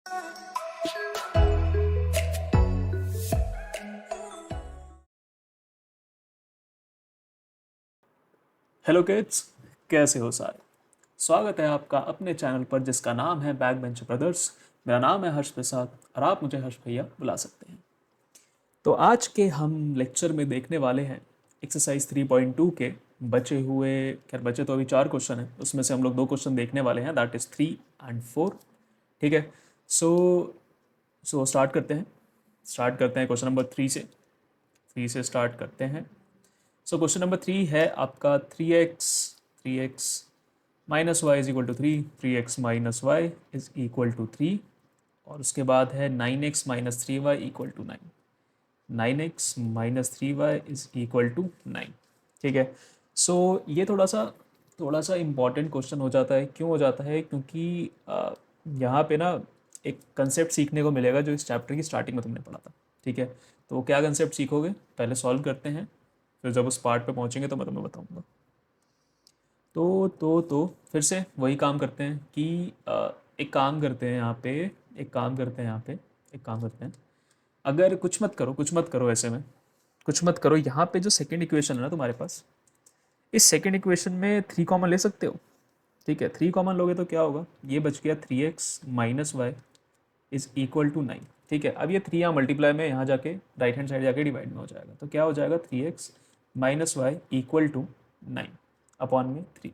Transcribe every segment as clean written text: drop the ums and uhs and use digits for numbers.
Hello kids, कैसे हो सारे। स्वागत है आपका अपने चैनल पर जिसका नाम है बैक बेंच ब्रदर्स। मेरा नाम है हर्ष प्रसाद और आप मुझे हर्ष भैया बुला सकते हैं। तो आज के हम लेक्चर में देखने वाले हैं एक्सरसाइज 3.2 के बचे हुए, खैर बचे तो अभी 4 क्वेश्चन हैं, उसमें से हम लोग 2 क्वेश्चन देखने वाले हैं, दैट इज़ 3 एंड 4। ठीक है। सो स्टार्ट करते हैं क्वेश्चन नंबर 3 से स्टार्ट करते हैं। सो क्वेश्चन नंबर 3 है आपका 3x minus y is equal to 3x minus y is equal to 3, और उसके बाद है 9x minus 3y equal to 9x minus 3y is equal to 9। ठीक है। सो ये थोड़ा सा इम्पॉर्टेंट क्वेश्चन हो जाता है। क्यों हो जाता है? क्योंकि यहाँ पे ना एक कंसेप्ट सीखने को मिलेगा जो इस चैप्टर की स्टार्टिंग में तुमने पढ़ा था। ठीक है। तो क्या कंसेप्ट सीखोगे, पहले सॉल्व करते हैं, फिर जब उस पार्ट पे पहुँचेंगे तो मैं तुम्हें बताऊँगा। तो फिर से वही काम करते हैं कि एक काम करते हैं यहाँ पे एक काम करते हैं। अगर कुछ मत करो ऐसे में, कुछ मत करो। यहाँ पे जो सेकंड इक्वेशन है ना तुम्हारे पास, इस सेकंड इक्वेशन में 3 कॉमन ले सकते हो। ठीक है। 3 कॉमन लोगे तो क्या होगा, ये बच गया 3x minus y is equal to 9। ठीक है। अब ये 3 यहाँ मल्टीप्लाई में यहाँ जाके राइट हैंड साइड जाके डिवाइड में हो जाएगा, तो क्या हो जाएगा 3x minus y equal to 9 upon में 3।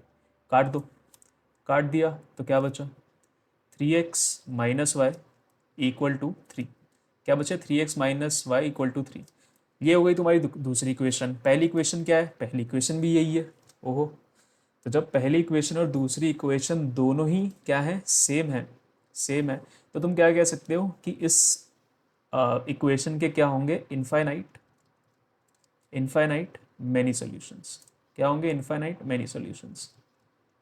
काट दो, काट दिया तो क्या बचा 3x minus y equal to 3। क्या बचा 3x minus y equal to 3। ये हो गई तुम्हारी दूसरी इक्वेशन। पहली इक्वेशन क्या है, पहली इक्वेशन भी यही है। ओहो, तो जब पहली इक्वेशन और दूसरी इक्वेशन दोनों ही क्या है, सेम है, तो तुम क्या कह सकते हो कि इस इक्वेशन के क्या होंगे, इनफाइनाइट मैनी सॉल्यूशंस। क्या होंगे, इनफाइनाइट मैनी सॉल्यूशंस।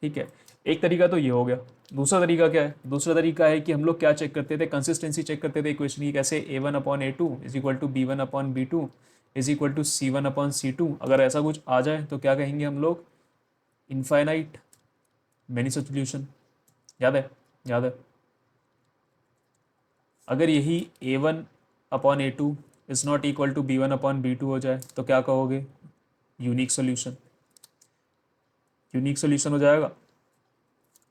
ठीक है। एक तरीका तो ये हो गया। दूसरा तरीका क्या है, दूसरा तरीका है कि हम लोग क्या चेक करते थे, कंसिस्टेंसी चेक करते थे इक्वेशन की। कैसे, a1/a2 is equal to b1/b2 is equal to c1/c2। अगर ऐसा कुछ आ जाए तो क्या कहेंगे हम लोग, इनफाइनाइट मैनी सॉल्यूशन। याद है। अगर यही a1/a2 is not equal to b1/b2 हो जाए तो क्या कहोगे, यूनिक सॉल्यूशन हो जाएगा।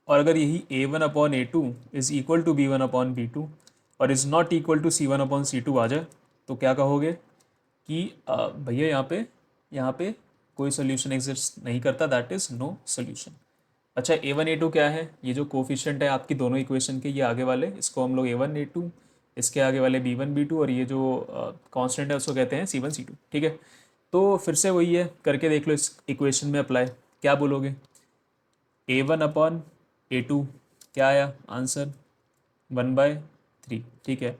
और अगर यही a1/a2 is equal to b1/b2 और is not equal to c1/c2 आ जाए तो क्या कहोगे कि भैया यहाँ पे कोई सोल्यूशन एग्जिस्ट नहीं करता, दैट इज़ नो सोल्यूशन। अच्छा, a1 a2 क्या है, ये जो कोफिशिएंट है आपकी दोनों इक्वेशन के, ये आगे वाले, इसको हम लोग a1 a2, इसके आगे वाले b1 b2, और ये जो कांस्टेंट है उसको कहते हैं c1 c2। ठीक है। तो फिर से वही है, करके देख लो इस इक्वेशन में अप्लाई। क्या बोलोगे, a1/a2 क्या आया आंसर, 1/3। ठीक है।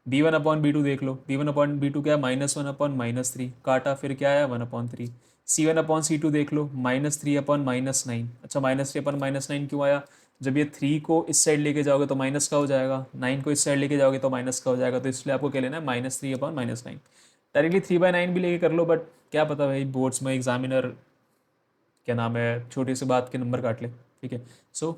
b1/b2 देख लो, b1/b2 क्या है, -1/-3, काटा, फिर क्या आया 1/3। c1/c2 देख लो, -3/-9। अच्छा, -3/-9 क्यों आया, जब ये 3 को इस साइड लेके जाओगे तो माइनस का हो जाएगा, 9 को इस साइड लेके जाओगे तो माइनस का हो जाएगा, तो इसलिए आपको क्या लेना है, -3/-9। डायरेक्टली 3/9 भी लेके कर लो, बट क्या पता भाई बोर्ड्स में एग्जामिनर क्या नाम है, छोटी सी बात के नंबर काट ले। ठीक है। सो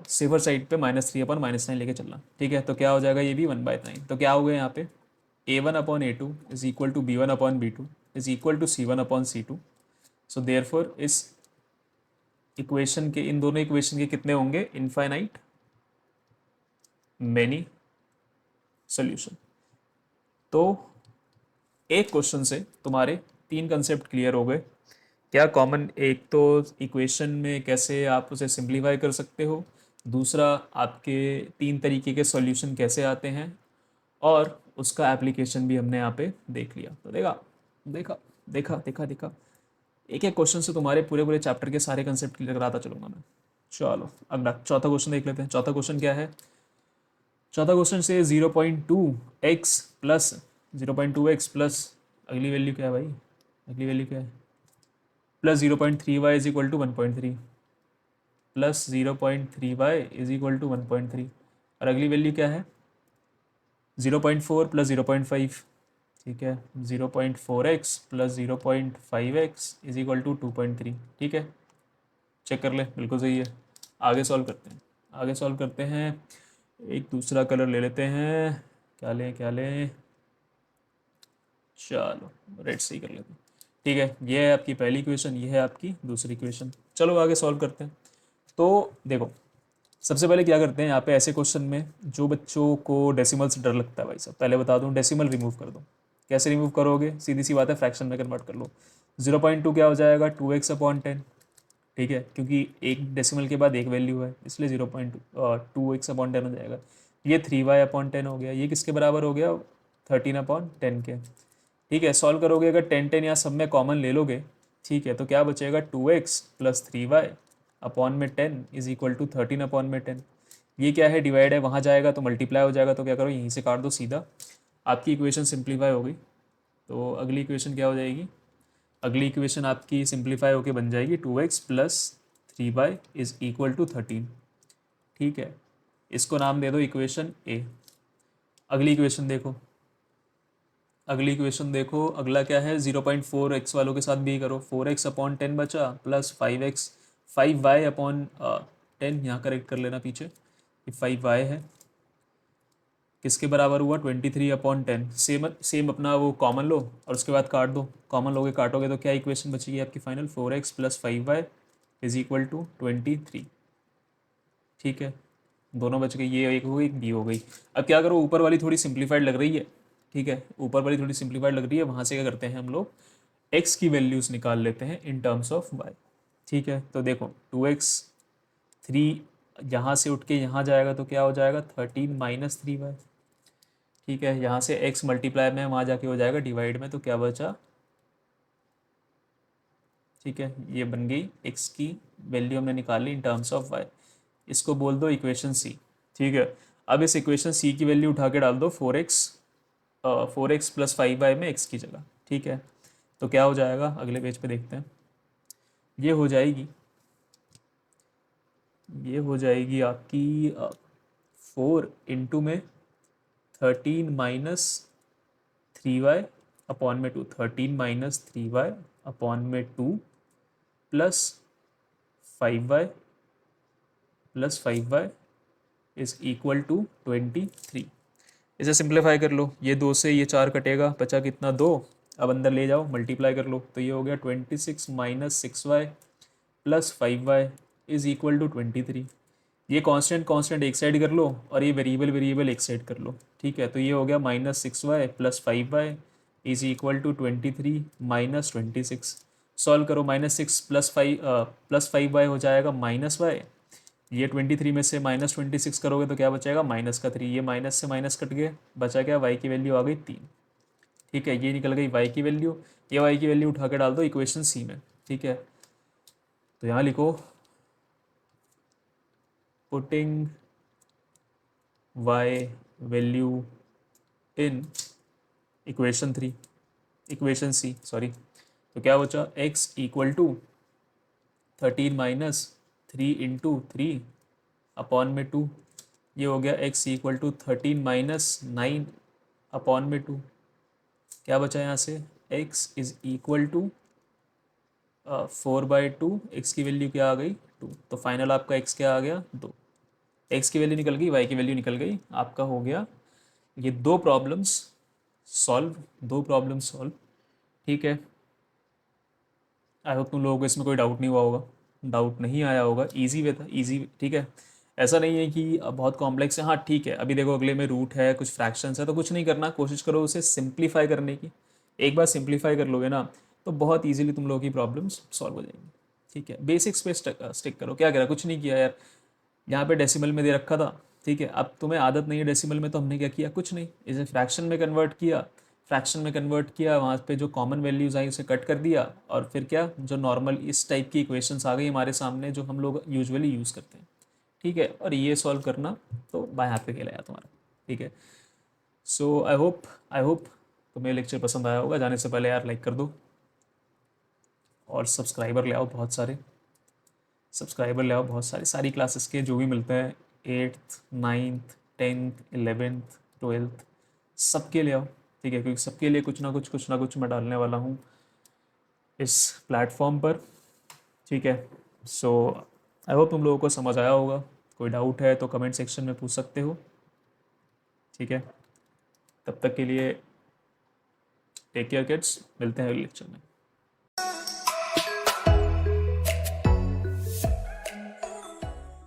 सेवर साइड पे -3/-9 लेके चलना। ठीक है। तो क्या हो जाएगा, ये भी 1/9। तो क्या हो गया यहाँ पे, a1/a2 is equal to b1/b2 is equal to c1/c2। So therefore इस इक्वेशन के, इन दोनों इक्वेशन के कितने होंगे, इनफाइनाइट मैनी सोल्यूशन। तो एक क्वेश्चन से तुम्हारे 3 कंसेप्ट क्लियर हो गए। क्या कॉमन, एक तो इक्वेशन में कैसे आप उसे सिंप्लीफाई कर सकते हो, दूसरा आपके 3 तरीके के सॉल्यूशन कैसे आते हैं, और उसका एप्लीकेशन भी हमने यहाँ पे देख लिया। तो देखा, एक एक क्वेश्चन से तुम्हारे पूरे पूरे चैप्टर के सारे कंसेप्ट क्लियर कराता चलूंगा मैं। चलो अगला चौथा क्वेश्चन देख लेते हैं। चौथा क्वेश्चन क्या है, चौथा क्वेश्चन से 0.2x प्लस अगली वैल्यू क्या है भाई, अगली वैल्यू क्या है, +0.3y is equal to 1.3, +0.3y is equal to 1.3, और अगली वैल्यू क्या है, 0.4 प्लस 0.5। ठीक है। 0.4x plus 0.5x is equal to 2.3। ठीक है, चेक कर ले, बिल्कुल सही है। आगे सॉल्व करते हैं। एक दूसरा कलर ले लेते हैं, क्या लें क्या लें, चलो रेड से ही कर लेते हैं। ठीक है, ये है आपकी पहली इक्वेशन, ये है आपकी दूसरी इक्वेशन। चलो आगे सॉल्व करते हैं। तो देखो, सबसे पहले क्या करते हैं यहाँ पे ऐसे क्वेश्चन में, जो बच्चों को डेसिमल से डर लगता है भाई साहब, पहले बता दूं डेसिमल रिमूव कर दो। कैसे रिमूव करोगे, सीधी सी बात है, फ्रैक्शन में कन्वर्ट कर लो। 0.2 क्या हो जाएगा, 2x/10। ठीक है, क्योंकि एक डेसिमल के बाद एक वैल्यू है, इसलिए 0.2x/10 हो जाएगा। ये 3y/10 हो गया। ये किसके बराबर हो गया, 13/10 के। ठीक है, सॉल्व करोगे, अगर 10 यहाँ सब में कॉमन ले लोगे, ठीक है, तो क्या बचेगा, 2x + 3y/10 is equal to 13/10। ये क्या है, डिवाइड है, वहाँ जाएगा तो मल्टीप्लाई हो जाएगा, तो क्या करो यहीं से काट दो सीधा। आपकी इक्वेशन सिंप्लीफाई हो गई। तो अगली इक्वेशन क्या हो जाएगी, अगली इक्वेशन आपकी सिंप्लीफाई होके बन जाएगी 2x + 3y is equal to 13। ठीक है, इसको नाम दे दो इक्वेशन ए। अगली इक्वेशन देखो, अगली इक्वेशन देखो, अगला क्या है, 0.4x वालों के साथ भी करो। 4x/10 बचा प्लस 5y/10, यहाँ करेक्ट कर लेना पीछे, ये 5y है, किसके बराबर हुआ, 23/10। सेम सेम अपना वो कॉमन लो और उसके बाद काट दो। कॉमन लोगे काटोगे तो क्या इक्वेशन बचेगी आपकी final, 4x + 5y is equal to 23। ठीक है, दोनों बच गई, ये एक हो गई, एक बी हो गई। अब क्या करो, ऊपर वाली थोड़ी सिंप्लीफाइड लग रही है। ठीक है, ऊपर वाली थोड़ी सिंप्लीफाइड लग रही है, वहाँ से क्या करते हैं हम लोग, x की वैल्यूज़ निकाल लेते हैं इन टर्म्स ऑफ y। ठीक है, तो देखो 2x, 3 यहाँ से उठ के यहाँ जाएगा तो क्या हो जाएगा, 13 - 3y। ठीक है, यहाँ से x मल्टीप्लाई में वहाँ जाके हो जाएगा डिवाइड में, तो क्या बचा। ठीक है, ये बन गई x की वैल्यू हमने निकाली इन टर्म्स ऑफ y। इसको बोल दो इक्वेशन सी। ठीक है, अब इस इक्वेशन सी की वैल्यू उठा के डाल दो 4x + 5y में x की जगह। ठीक है, तो क्या हो जाएगा, अगले पेज पे देखते हैं। ये हो जाएगी, ये हो जाएगी आपकी 4 में 13 - 3y/2, 13 - 3y/2 plus 5y is equal to 23। इसे सिंप्लीफाई कर लो, ये 2 से ये 4 कटेगा, बचा कितना, 2। अब अंदर ले जाओ, मल्टीप्लाई कर लो, तो ये हो गया 26 - 6y + 5y is equal to 23। ये कांस्टेंट कांस्टेंट एक साइड कर लो और ये वेरिएबल वेरिएबल एक साइड कर लो। ठीक है, तो ये हो गया -6y + 5y is equal to 23 - 26। Solve करो, -6 + 5y हो जाएगा -y। ये 23 में से -26 करोगे तो क्या बचेगा, -3। ये माइनस से माइनस कट गए, बचा क्या, y की वैल्यू आ गई 3। ठीक है, ये निकल गई y की वैल्यू। ये y की वैल्यू उठा के डाल दो इक्वेशन सी में। ठीक है, तो यहाँ लिखो, putting y value in equation 3, equation C sorry. तो क्या बचा, x इक्वल टू 13 - 3 × 3/2। ये हो गया x इक्वल टू 13 - 9/2। क्या बचा यहाँ से, x is equal to 4/2। x की वैल्यू क्या आ गई, 2। तो फाइनल आपका x क्या आ गया, 2। x की वैल्यू निकल गई, y की वैल्यू निकल गई, आपका हो गया ये दो प्रॉब्लम्स सॉल्व, दो प्रॉब्लम्स सॉल्व। ठीक है, आई होप तुम लोगों को इसमें कोई डाउट नहीं हुआ होगा, डाउट नहीं आया होगा, इजी वे था, इजी। ठीक है, ऐसा नहीं है कि बहुत कॉम्प्लेक्स है। हाँ ठीक है, अभी देखो अगले में रूट है, कुछ फ्रैक्शंस है, तो कुछ नहीं करना, कोशिश करो उसे सिंप्लीफाई करने की। एक बार सिंप्लीफाई कर लोगे ना, तो बहुत ईजिली तुम लोगों की प्रॉब्लम्स सॉल्व हो जाएंगी। ठीक है, बेसिक्स पे स्टिक करो। क्या करा, कुछ नहीं किया यार, यहाँ पे डेसिमल में दे रखा था। ठीक है, अब तुम्हें आदत नहीं है डेसिमल में, तो हमने क्या किया, कुछ नहीं, इसे फ्रैक्शन में कन्वर्ट किया। फ्रैक्शन में कन्वर्ट किया, वहाँ पे जो कॉमन वैल्यूज़ आई उसे कट कर दिया, और फिर क्या, जो नॉर्मल इस टाइप की इक्वेशंस आ गई हमारे सामने, जो हम लोग यूजुअली यूज़ करते हैं। ठीक है, और ये सॉल्व करना तो बाएं हाथ पे खेला यार तुम्हारा। ठीक है, सो आई होप तुम्हें लेक्चर पसंद आया होगा। जाने से पहले यार लाइक कर दो, और सब्सक्राइबर ले आओ बहुत सारे, सब्सक्राइबर ले आओ बहुत सारे, सारी क्लासेस के जो भी मिलते हैं, 8th 9th 10th 11th 12th, सबके ले आओ। ठीक है, क्योंकि सबके लिए कुछ ना कुछ मैं डालने वाला हूँ इस प्लेटफॉर्म पर। ठीक है, सो आई होप तुम लोगों को समझ आया होगा। कोई डाउट है तो कमेंट सेक्शन में पूछ सकते हो। ठीक है, तब तक के लिए टेक केयर किड्स, मिलते हैं अगले लेक्चर में।